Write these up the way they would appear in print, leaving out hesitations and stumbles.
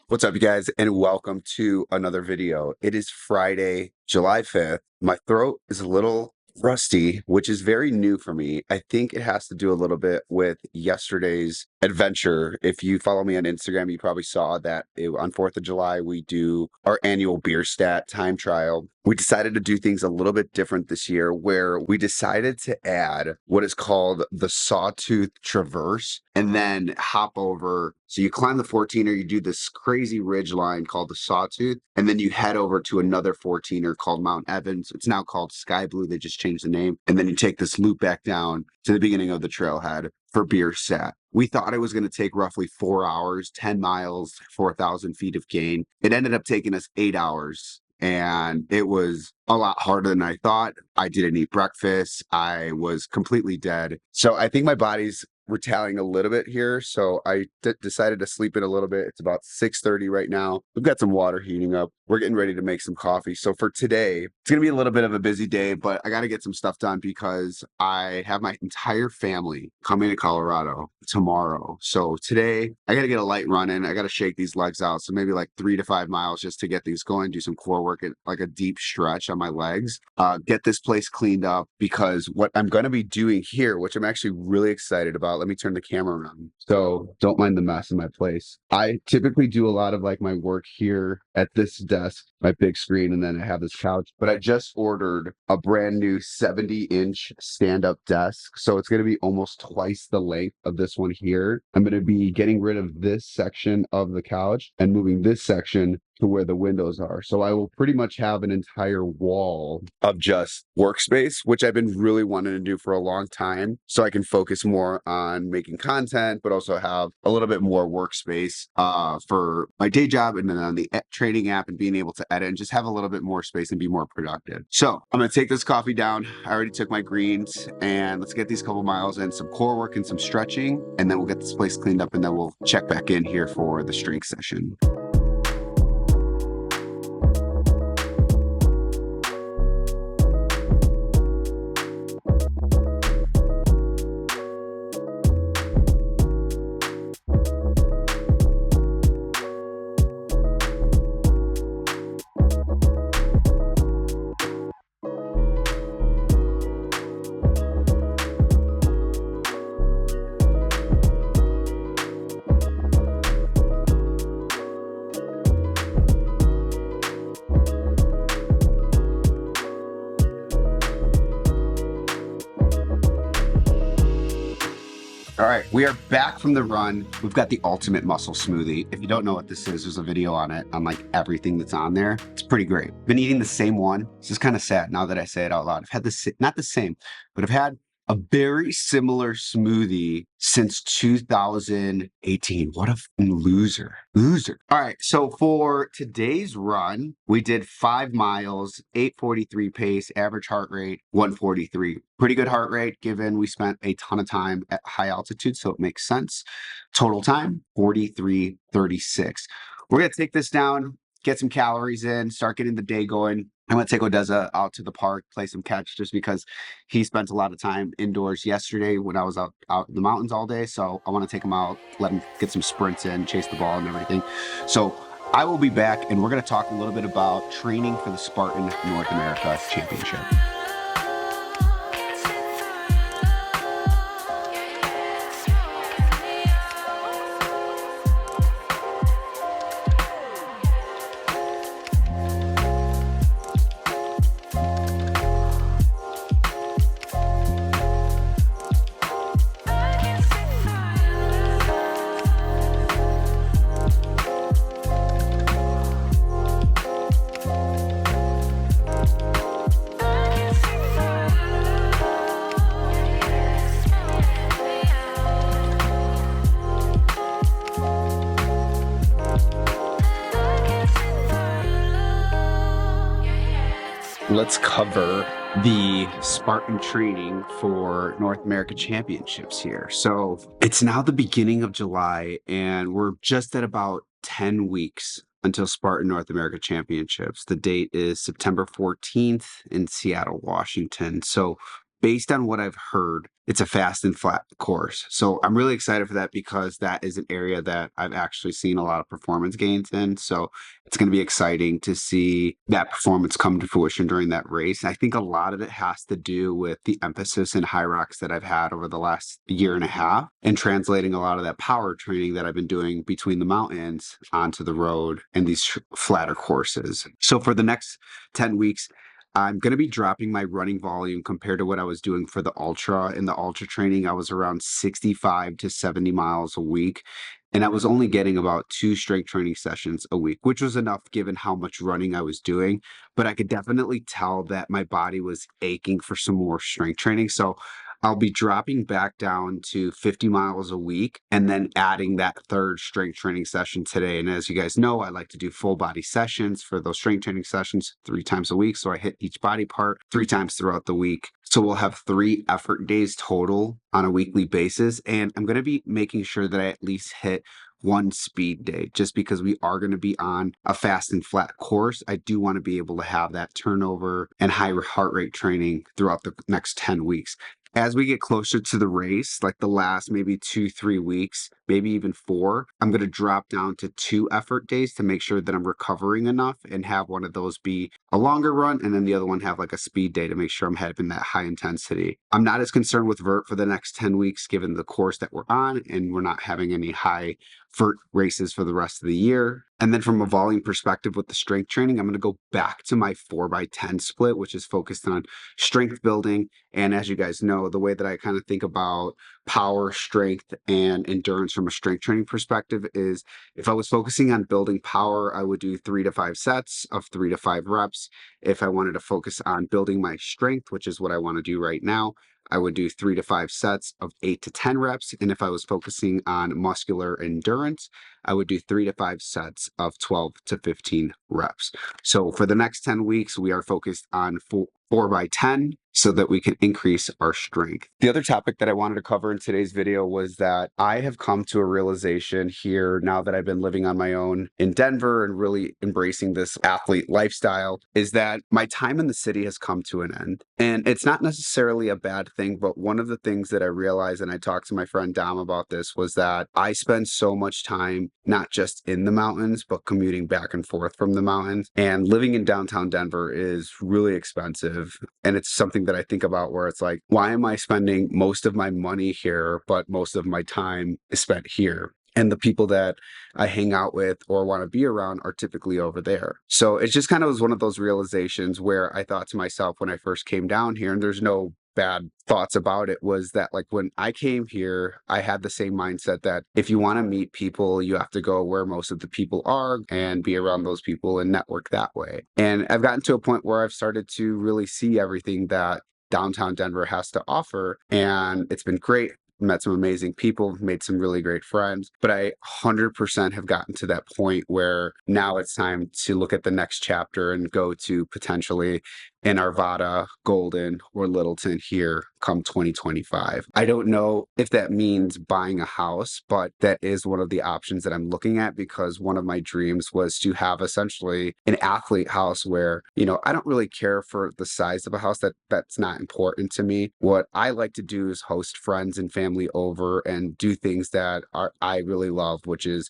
What's up, you guys, and welcome to another video. It is Friday, July 5th. My throat is a little rusty, which is very new for me. I think it has to do a little bit with yesterday's adventure. If you follow me on Instagram, you probably saw that on 4th of July, we do our annual beer stat time trial. We decided to do things a little bit different this year where we decided to add what is called the Sawtooth Traverse and then hop over. So you climb the 14er, you do this crazy ridge line called the Sawtooth, and then you head over to another 14er called Mount Evans. It's now called Sky Blue. They just changed the name. And then you take this loop back down to the beginning of the trailhead for beer stat. We thought it was going to take roughly 4 hours, 10 miles, 4,000 feet of gain. It ended up taking us 8 hours. And it was a lot harder than I thought. I didn't eat breakfast. I was completely dead. So I think my body's retaliating a little bit here. So I decided to sleep in a little bit. It's about 6:30 right now. We've got some water heating up. We're getting ready to make some coffee. So for today, it's going to be a little bit of a busy day, but I got to get some stuff done because I have my entire family coming to Colorado tomorrow. So today I got to get a light run in. I got to shake these legs out. So maybe like 3 to 5 miles just to get these going, do some core work, like a deep stretch on my legs, get this place cleaned up because what I'm going to be doing here, which I'm actually really excited about. Let me turn the camera around. So don't mind the mess in my place. I typically do a lot of like my work here at this desk, my big screen, and then I have this couch, but I just ordered a brand new 70-inch stand-up desk. So it's going to be almost twice the length of this one here. I'm going to be getting rid of this section of the couch and moving this section to where the windows are. So I will pretty much have an entire wall of just workspace, which I've been really wanting to do for a long time. So I can focus more on making content, but also have a little bit more workspace for my day job and then on the trading app and being able to edit and just have a little bit more space and be more productive. So I'm going to take this coffee down. I already took my greens and let's get these couple miles in, some core work and some stretching, and then we'll get this place cleaned up and then we'll check back in here for the strength session. All right, we are back from the run. We've got the ultimate muscle smoothie. If you don't know what this is, there's a video on it on like everything that's on there. It's pretty great. Been eating the same one. This is kind of sad now that I say it out loud. I've had this, not the same, but I've had a very similar smoothie since 2018. What a loser. All right, so for today's run, we did 5 miles, 8:43 pace, average heart rate 143. Pretty good heart rate given we spent a ton of time at high altitude, so it makes sense. Total time 43:36. We're gonna take this down, get some calories in, start getting the day going. I'm going to take Odessa out to the park, play some catch just because he spent a lot of time indoors yesterday when I was out in the mountains all day. So I want to take him out, let him get some sprints in, chase the ball and everything. So I will be back and we're going to talk a little bit about training for the Spartan North America Championship. Let's cover the Spartan training for North America Championships here. So it's now the beginning of July and we're just at about 10 weeks until Spartan North America Championships. The date is September 14th in Seattle, Washington. So based on what I've heard, it's a fast and flat course. So I'm really excited for that because that is an area that I've actually seen a lot of performance gains in. So it's going to be exciting to see that performance come to fruition during that race. I think a lot of it has to do with the emphasis in high rocks that I've had over the last year and a half and translating a lot of that power training that I've been doing between the mountains onto the road and these flatter courses. So for the next 10 weeks, I'm going to be dropping my running volume compared to what I was doing for the ultra. In the ultra training, I was around 65 to 70 miles a week. And I was only getting about 2 strength training sessions a week, which was enough given how much running I was doing. But I could definitely tell that my body was aching for some more strength training. So I'll be dropping back down to 50 miles a week and then adding that 3rd strength training session today. And as you guys know, I like to do full body sessions for those strength training sessions 3 times a week. So I hit each body part 3 times throughout the week. So we'll have 3 effort days total on a weekly basis. And I'm going to be making sure that I at least hit 1 speed day just because we are going to be on a fast and flat course. I do want to be able to have that turnover and high heart rate training throughout the next 10 weeks. As we get closer to the race, like the last maybe 2, 3 weeks, maybe even 4, I'm going to drop down to 2 effort days to make sure that I'm recovering enough and have one of those be a longer run and then the other one have like a speed day to make sure I'm having that high intensity. I'm not as concerned with vert for the next 10 weeks given the course that we're on and we're not having any high vert races for the rest of the year. And then from a volume perspective with the strength training, I'm going to go back to my 4x10 split, which is focused on strength building. And as you guys know, the way that I kind of think about power, strength, and endurance from a strength training perspective is if I was focusing on building power, I would do 3 to 5 sets of 3 to 5 reps. If I wanted to focus on building my strength, which is what I want to do right now, I would do 3 to 5 sets of 8 to 10 reps. And if I was focusing on muscular endurance, I would do 3 to 5 sets of 12 to 15 reps. So for the next 10 weeks, we are focused on 4x10 so that we can increase our strength. The other topic that I wanted to cover in today's video was that I have come to a realization here now that I've been living on my own in Denver and really embracing this athlete lifestyle is that my time in the city has come to an end. And it's not necessarily a bad thing, but one of the things that I realized, and I talked to my friend Dom about this, was that I spend so much time not just in the mountains, but commuting back and forth from the mountains. And living in downtown Denver is really expensive. And it's something that I think about where it's like, why am I spending most of my money here, but most of my time is spent here? And the people that I hang out with or want to be around are typically over there. So it just kind of was one of those realizations where I thought to myself when I first came down here, and there's no bad thoughts about it, was that like when I came here, I had the same mindset that if you want to meet people, you have to go where most of the people are and be around those people and network that way. And I've gotten to a point where I've started to really see everything that downtown Denver has to offer. And it's been great. Met some amazing people, made some really great friends, but I 100% have gotten to that point where now it's time to look at the next chapter and go to potentially in Arvada, Golden, or Littleton here come 2025. I don't know if that means buying a house, but that is one of the options that I'm looking at because one of my dreams was to have essentially an athlete house where, you know, I don't really care for the size of a house. That's not important to me. What I like to do is host friends and family over and do things that I really love, which is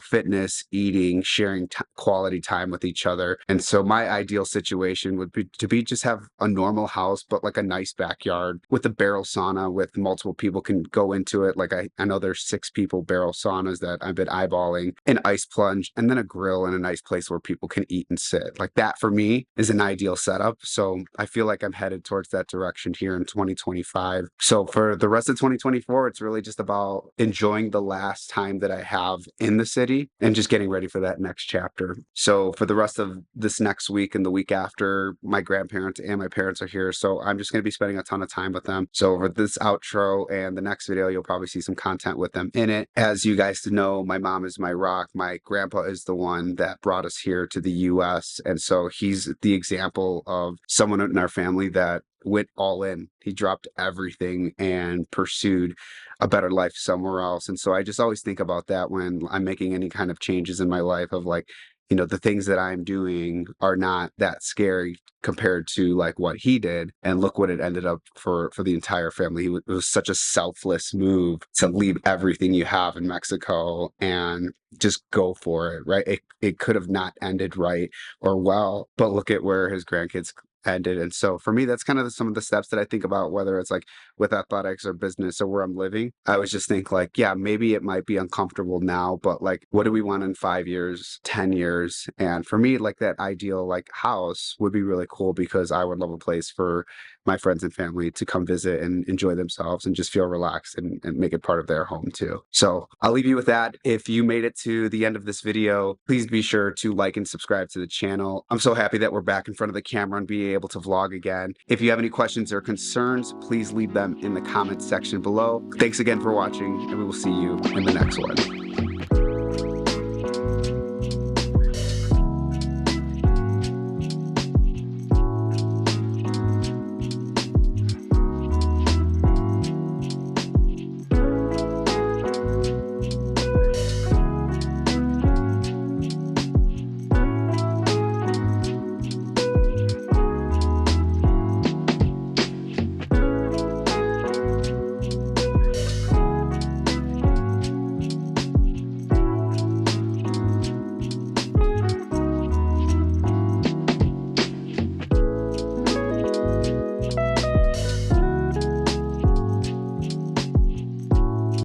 fitness, eating, sharing quality time with each other. And so my ideal situation would be to just have a normal house, but like a nice backyard with a barrel sauna with multiple people can go into it. Like I know there's 6 people barrel saunas that I've been eyeballing, an ice plunge, and then a grill and a nice place where people can eat and sit. Like that for me is an ideal setup. So I feel like I'm headed towards that direction here in 2025. So for the rest of 2024, it's really just about enjoying the last time that I have in the city and just getting ready for that next chapter. So for the rest of this next week and the week after, my grandparents and my parents are here. So I'm just going to be spending a ton of time with them. So over this outro and the next video, you'll probably see some content with them in it. As you guys know, my mom is my rock. My grandpa is the one that brought us here to the US. And so he's the example of someone in our family that went all in. He dropped everything and pursued a better life somewhere else. And so I just always think about that when I'm making any kind of changes in my life of like, you know, the things that I'm doing are not that scary compared to like what he did. And look what it ended up for the entire family. It was such a selfless move to leave everything you have in Mexico and just go for it, right? It could have not ended right or well, but look at where his grandkids ended. And so for me, that's kind of some of the steps that I think about, whether it's like with athletics or business or where I'm living. I always just think like, yeah, maybe it might be uncomfortable now, but like, what do we want in 5 years, 10 years? And for me, like that ideal like house would be really cool because I would love a place for my friends and family to come visit and enjoy themselves and just feel relaxed and make it part of their home too. So I'll leave you with that. If you made it to the end of this video, please be sure to like and subscribe to the channel. I'm so happy that we're back in front of the camera and being able to vlog again. If you have any questions or concerns, please leave them in the comments section below. Thanks again for watching, and we will see you in the next one.